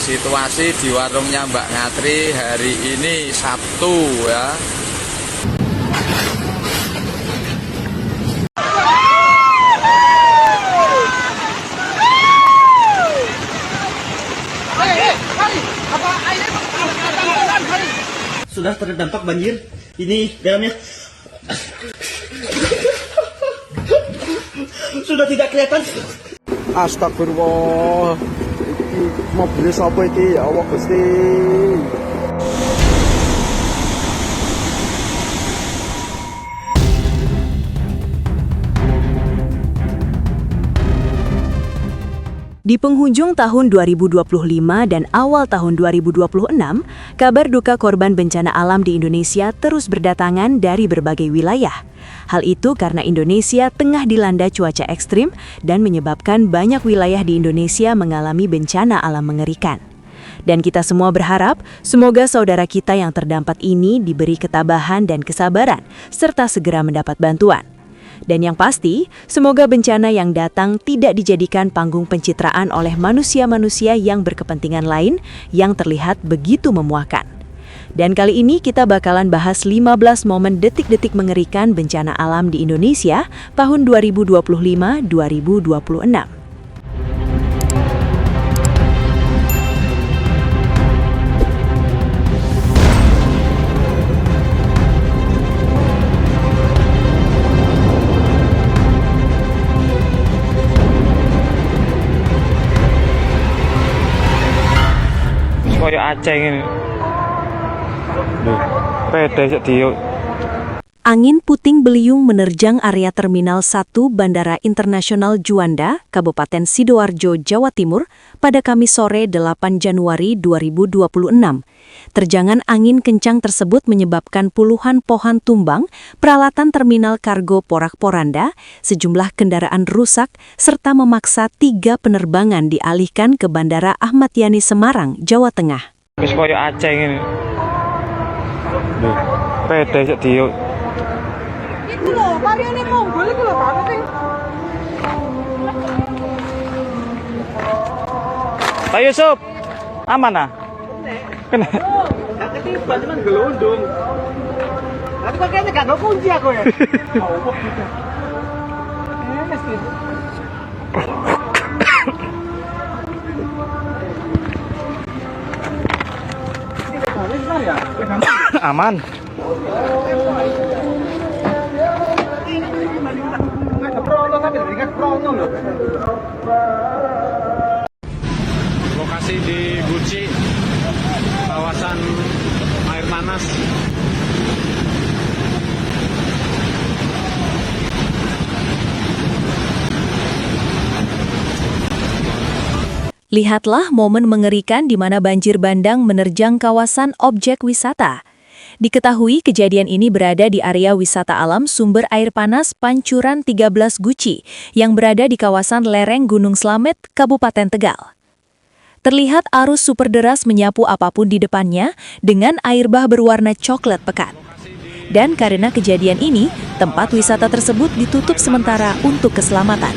situasi di warungnya Mbak Ngatri hari ini Sabtu ya. Sudah terdampak banjir. Ini dalamnya sudah tidak kelihatan. Astagfirullah. Iki mobil sapa iki? Ya Allah Gusti. Di penghujung tahun 2025 dan awal tahun 2026, kabar duka korban bencana alam di Indonesia terus berdatangan dari berbagai wilayah. Hal itu karena Indonesia tengah dilanda cuaca ekstrim dan menyebabkan banyak wilayah di Indonesia mengalami bencana alam mengerikan. Dan kita semua berharap semoga saudara kita yang terdampak ini diberi ketabahan dan kesabaran serta segera mendapat bantuan. Dan yang pasti, semoga bencana yang datang tidak dijadikan panggung pencitraan oleh manusia-manusia yang berkepentingan lain yang terlihat begitu memuakan. Dan kali ini kita bakalan bahas 15 momen detik-detik mengerikan bencana alam di Indonesia tahun 2025-2026. Koyo Aceh ini. Duh, pede sik diuk. Angin puting beliung menerjang area Terminal 1 Bandara Internasional Juanda, Kabupaten Sidoarjo, Jawa Timur pada Kamis sore 8 Januari 2026. Terjangan angin kencang tersebut menyebabkan puluhan pohon tumbang, peralatan terminal kargo porak-poranda, sejumlah kendaraan rusak, serta memaksa 3 penerbangan dialihkan ke Bandara Ahmad Yani Semarang, Jawa Tengah. Wis koyo Aceh ini. Duh, pede sik diuk. Itu loh, variannya Mongol itu loh, apa sih? Pak Yusuf, aman ah? Kena. Gak ketiban, cuman gelondong. Tapi kok kayaknya gak ada kunci aku ya? Aman. Lokasi di Guci, kawasan air panas. Lihatlah momen mengerikan di mana banjir bandang menerjang kawasan objek wisata. Diketahui kejadian ini berada di area wisata alam sumber air panas Pancuran 13 Guci yang berada di kawasan lereng Gunung Slamet, Kabupaten Tegal. Terlihat arus super deras menyapu apapun di depannya dengan air bah berwarna coklat pekat. Dan karena kejadian ini, tempat wisata tersebut ditutup sementara untuk keselamatan.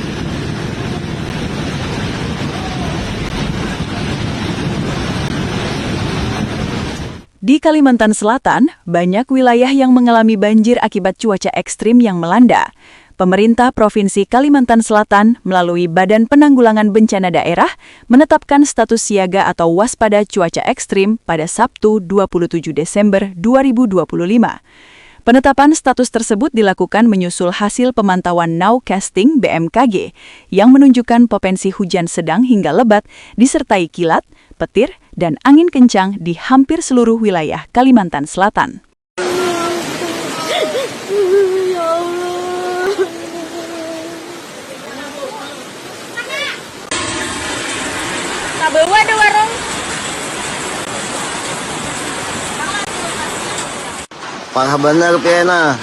Di Kalimantan Selatan, banyak wilayah yang mengalami banjir akibat cuaca ekstrim yang melanda. Pemerintah Provinsi Kalimantan Selatan melalui Badan Penanggulangan Bencana Daerah menetapkan status siaga atau waspada cuaca ekstrim pada Sabtu 27 Desember 2025. Penetapan status tersebut dilakukan menyusul hasil pemantauan Nowcasting BMKG yang menunjukkan potensi hujan sedang hingga lebat disertai kilat, petir, dan angin kencang di hampir seluruh wilayah Kalimantan Selatan. Bawa ada warung. Parah bener kena.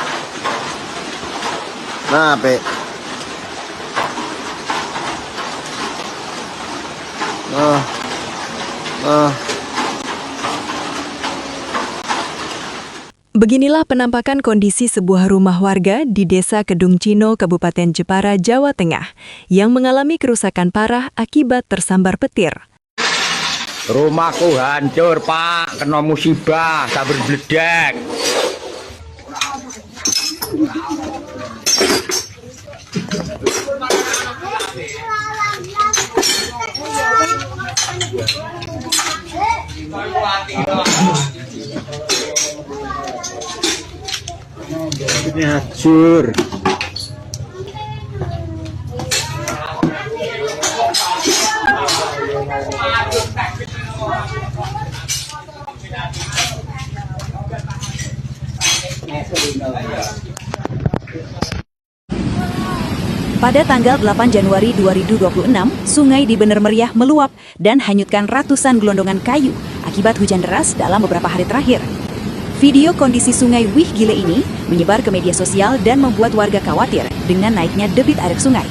Nah, Pe. Beginilah penampakan kondisi sebuah rumah warga di Desa Kedung Cino, Kabupaten Jepara, Jawa Tengah, yang mengalami kerusakan parah akibat tersambar petir. Rumahku hancur, Pak. Kena musibah, sabar bledek. Ini hancur. Pada tanggal 8 Januari 2026, sungai di Bener Meriah meluap dan hanyutkan ratusan gelondongan kayu akibat hujan deras dalam beberapa hari terakhir. Video kondisi sungai Wih Gile ini menyebar ke media sosial dan membuat warga khawatir dengan naiknya debit air sungai.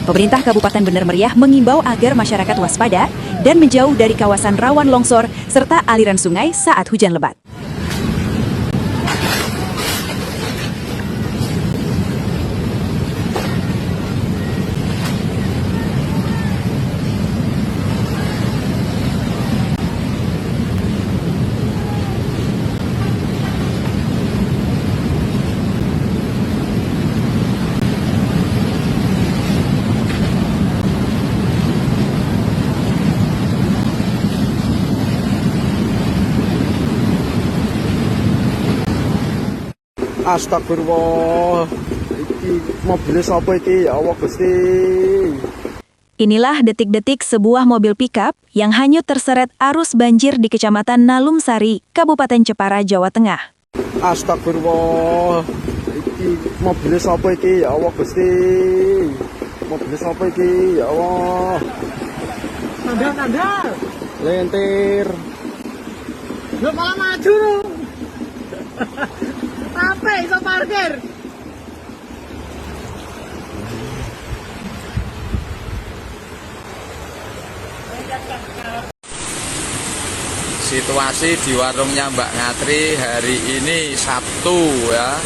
Pemerintah Kabupaten Bener Meriah mengimbau agar masyarakat waspada dan menjauh dari kawasan rawan longsor serta aliran sungai saat hujan lebat. Astagfirullah. Iki mobilnya sapa iki? Ya Allah Gusti. Inilah detik-detik sebuah mobil pickup yang hanyut terseret arus banjir di Kecamatan Nalum Sari, Kabupaten Jepara, Jawa Tengah. Astagfirullah. Iki mobilnya sapa iki? Ya Allah Gusti. Mobilnya sapa iki? Ya Allah. Nandal. Lentir. Lo malah maju lo. Apa iso parkir? Situasi di warungnya Mbak Ngatri hari ini Sabtu ya.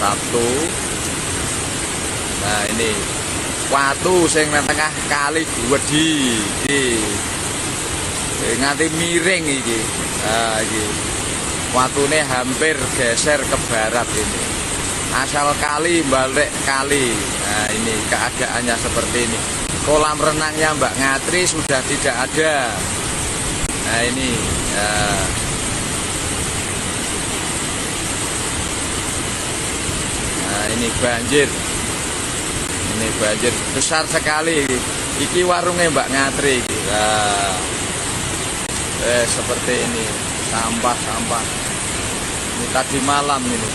Sabtu. Nah ini watu sing nang tengah kali wedi iki. Nganti miring iki. Nah iki. Watune hampir geser ke barat ini. Asal kali balik kali. Nah ini keadaannya seperti ini. Kolam renangnya Mbak Ngatri sudah tidak ada. Nah ini ya. Nah ini banjir. Ini banjir besar sekali. Iki warungnya Mbak Ngatri. Nah, seperti ini. Sampah. Ini tadi malam ini.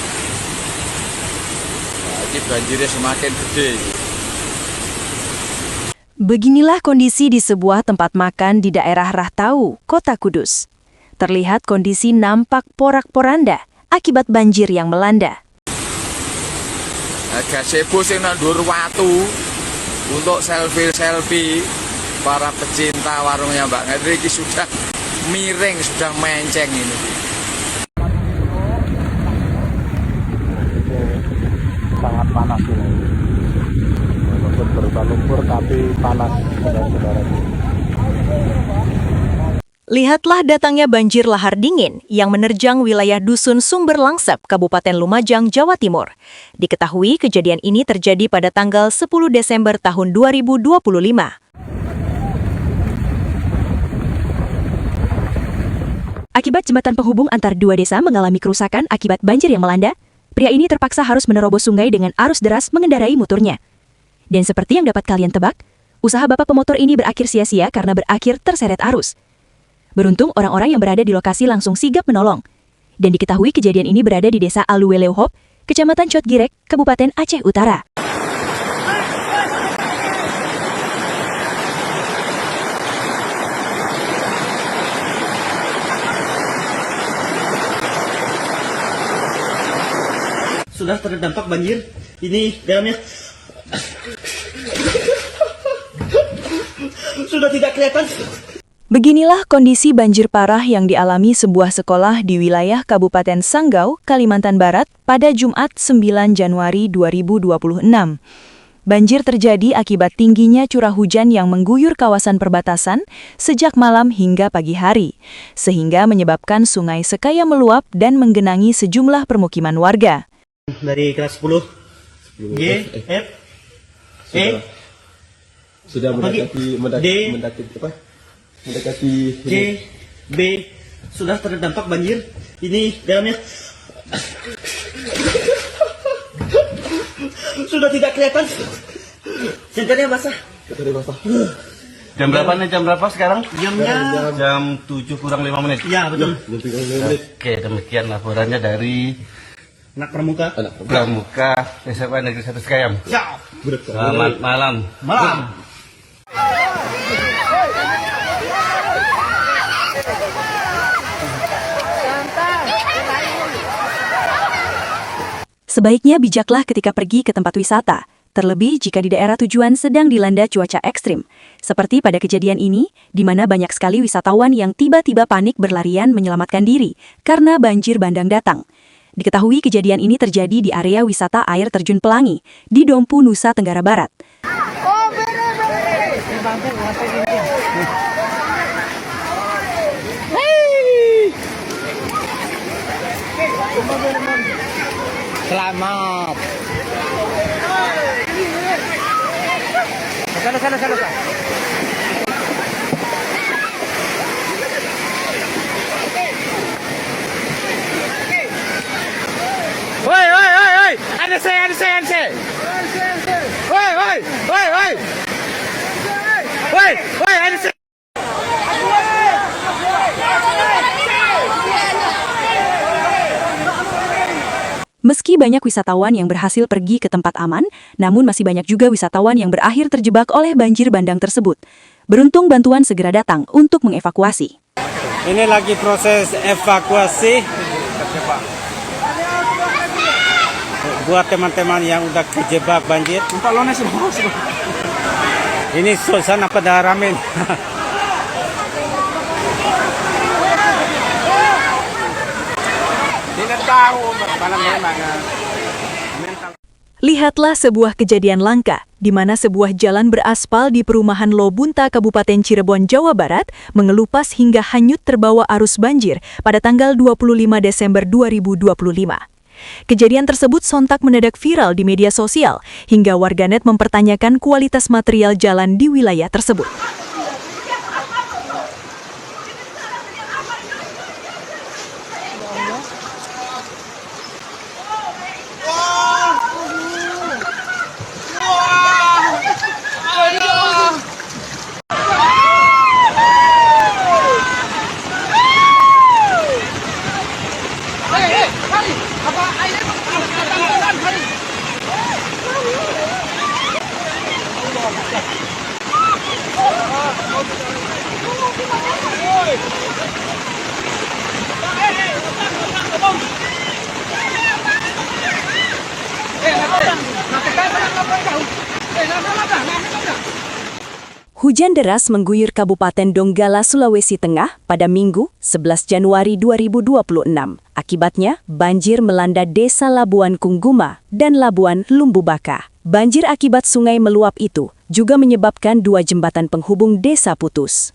Nah, ini banjirnya semakin gede. Beginilah kondisi di sebuah tempat makan di daerah Rahtau, Kota Kudus. Terlihat kondisi nampak porak-poranda akibat banjir yang melanda. Gazebo sing nang dhuwur watu untuk selfie para pecinta warungnya Mbak Ngatri ini sudah miring, sudah menceng ini. Sangat panas ini. Walaupun berupa lumpur tapi panas, saudara-saudara. Lihatlah datangnya banjir lahar dingin yang menerjang wilayah Dusun Sumber Langsep, Kabupaten Lumajang, Jawa Timur. Diketahui kejadian ini terjadi pada tanggal 10 Desember tahun 2025. Akibat jembatan penghubung antar dua desa mengalami kerusakan akibat banjir yang melanda, pria ini terpaksa harus menerobos sungai dengan arus deras mengendarai motornya. Dan seperti yang dapat kalian tebak, usaha bapak pemotor ini berakhir sia-sia karena berakhir terseret arus. Beruntung orang-orang yang berada di lokasi langsung sigap menolong. Dan diketahui kejadian ini berada di desa Aluweleuhop, Kecamatan Cotgirek, Kabupaten Aceh Utara. Sudah terdampak banjir. Ini dalamnya sudah tidak kelihatan. Beginilah kondisi banjir parah yang dialami sebuah sekolah di wilayah Kabupaten Sanggau, Kalimantan Barat pada Jumat 9 Januari 2026. Banjir terjadi akibat tingginya curah hujan yang mengguyur kawasan perbatasan sejak malam hingga pagi hari, sehingga menyebabkan Sungai Sekaya meluap dan menggenangi sejumlah permukiman warga. Dari kelas 10. G, F, E. Sudah mendekati C, B. Sudah terdampak banjir. Ini dalamnya. Sudah tidak kelihatan. Senternya basah. Jam berapa nih? Jam berapa sekarang? Jamnya Jam 7 kurang 5 menit. ya betul. Oke, demikian laporannya dari Anak pramuka. Pramuka SMA Negeri 1 Sekayam. Siap. Selamat malam. Malam. Sebaiknya bijaklah ketika pergi ke tempat wisata, terlebih jika di daerah tujuan sedang dilanda cuaca ekstrim. Seperti pada kejadian ini, di mana banyak sekali wisatawan yang tiba-tiba panik berlarian menyelamatkan diri karena banjir bandang datang. Diketahui kejadian ini terjadi di area wisata air terjun Pelangi, di Dompu, Nusa Tenggara Barat. Selamat. Sana. Woi. Ada saya. Woi, ada saya. Meski banyak wisatawan yang berhasil pergi ke tempat aman, namun masih banyak juga wisatawan yang berakhir terjebak oleh banjir bandang tersebut. Beruntung bantuan segera datang untuk mengevakuasi. Ini lagi proses evakuasi buat teman-teman yang udah terjebak banjir. Ini suasana pada ramen. Lihatlah sebuah kejadian langka, di mana sebuah jalan beraspal di perumahan Lobunta, Kabupaten Cirebon, Jawa Barat, mengelupas hingga hanyut terbawa arus banjir pada tanggal 25 Desember 2025. Kejadian tersebut sontak mendadak viral di media sosial, hingga warganet mempertanyakan kualitas material jalan di wilayah tersebut. Hujan deras mengguyur Kabupaten Donggala, Sulawesi Tengah pada Minggu, 11 Januari 2026. Akibatnya, banjir melanda Desa Labuan Kungguma dan Labuan Lumbubaka. Banjir akibat sungai meluap itu juga menyebabkan 2 jembatan penghubung desa putus.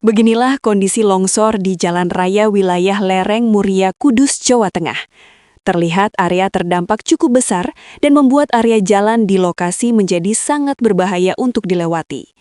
Beginilah kondisi longsor di jalan raya wilayah lereng Muria, Kudus, Jawa Tengah. Terlihat area terdampak cukup besar dan membuat area jalan di lokasi menjadi sangat berbahaya untuk dilewati.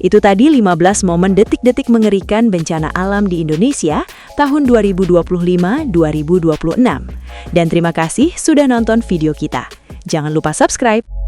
Itu tadi 15 momen detik-detik mengerikan bencana alam di Indonesia tahun 2025-2026. Dan terima kasih sudah nonton video kita. Jangan lupa subscribe.